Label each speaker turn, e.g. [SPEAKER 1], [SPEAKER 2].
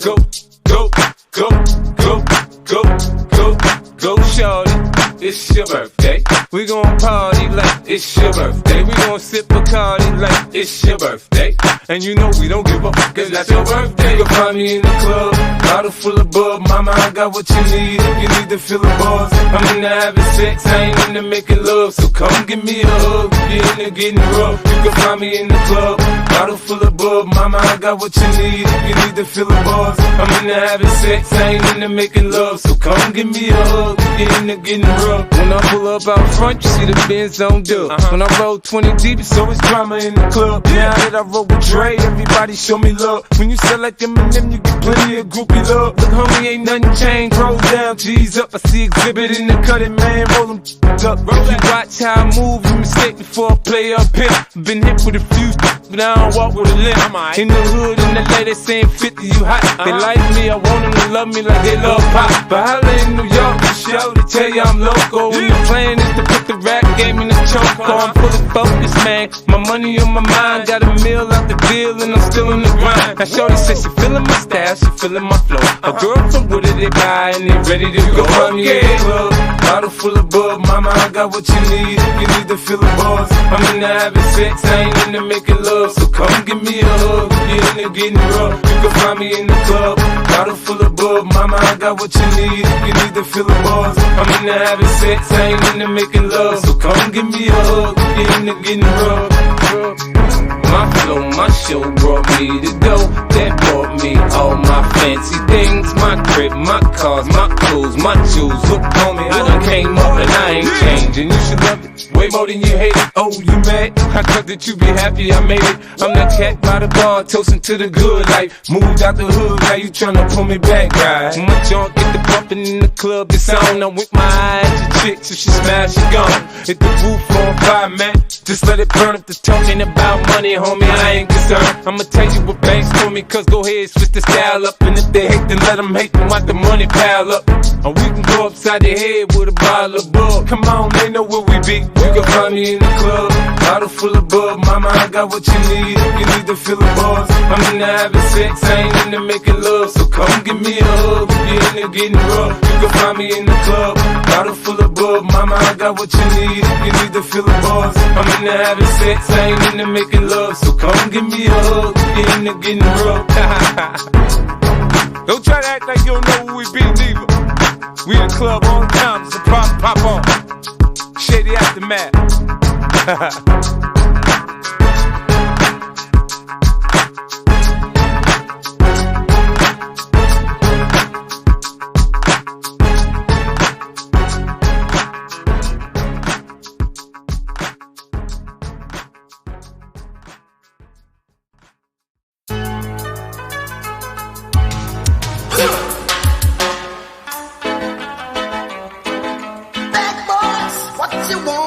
[SPEAKER 1] go, go, go, go, go, go, go, shorty. It's your birthday. We gon' party like it's your birthday. We gon' sip Bacardi like it's your birthday. And you know we don't give a fuck, cause that's your birthday. You can find me in the club, bottle full of bub. Mama, I got what you need if you need to fill the bars. I'm into having sex, I ain't into making love. So come give me a hug, you're into getting rough. You can find me in the club, bottle full of bub. Mama, I got what you need if you need to fill the bars. I'm into having sex, I ain't into making love. So come give me a hug, you're into getting rough. When I pull up out front, you see the Benz on dub. When I roll 20 deep, it's always drama in the club. Now that I roll with Dre, everybody show me love. When you sell like Eminem, you get plenty of groupie love. Look, homie, ain't nothing changed. Roll down, G's up. I see exhibit in the cutting, man. Roll them up. If you watch how I move, you mistake before I play up here. Been hit with a few, but I don't walk with a limp. In the hood, in the lady saying 50, you hot. They like me, I want them to love me like they love pop. But holla in New York, the show, they tell you I'm local. And the plan is to put the rap game in the choke. I'm fully focused, man. My money on my mind, got a meal out the deal, and I'm still in the grind. Now shorty says she feeling my style, she feeling my flow. A girl from Wooded, they buy and they ready to go. Find me in the club, bottle full of bub. Mama, I got what you need if you need to fill the bars. I'm into having sex, I ain't into making love. So come give me a hug, you're into getting rough. You can find me in the club, bottle full of bub. Mama, I got what you need if you need to fill the bars. I'm into having sex, I ain't into making love. So come give me a hug, you're into getting rough. My flow, my show brought me to go. That brought me all my fancy things. My crib, my cars, my clothes, my shoes. Look, homie, I done came up and I ain't changing. You should love it way more than you hate it. Oh, you mad? I thought that you be happy I made it. I'm that cat by the bar, toasting to the good life. Moved out the hood, now you tryna pull me back, right? My junk get the bumping in the club, it's on. I'm with my eyes, your chick, so she smash, she gone. Hit the roof on fire, man. Just let it burn if they're talking about money, homie, I ain't concerned. I'ma tell you what banks told me, cause go ahead, switch the style up. And if they hate, then let them hate, then watch the money pile up. Or we can go upside the head with a bottle of bug. Come on, they know where we be. You can find me in the club, bottle full of bub. Mama, I got what you need if you need to fill the bars. I'm into having sex, I ain't into making love. So come give me a hug, you're into getting rough. You can find me in the club, bottle full of bub. Mama, I got what you need if you need to fill the bars. I'm into having sex, I ain't into making love. So come give me a hug, you're into getting rough. Don't try to act like you don't know who we be, neither. We in the club all the time, so pop on. Shady Aftermath.
[SPEAKER 2] Bad boys, what you want?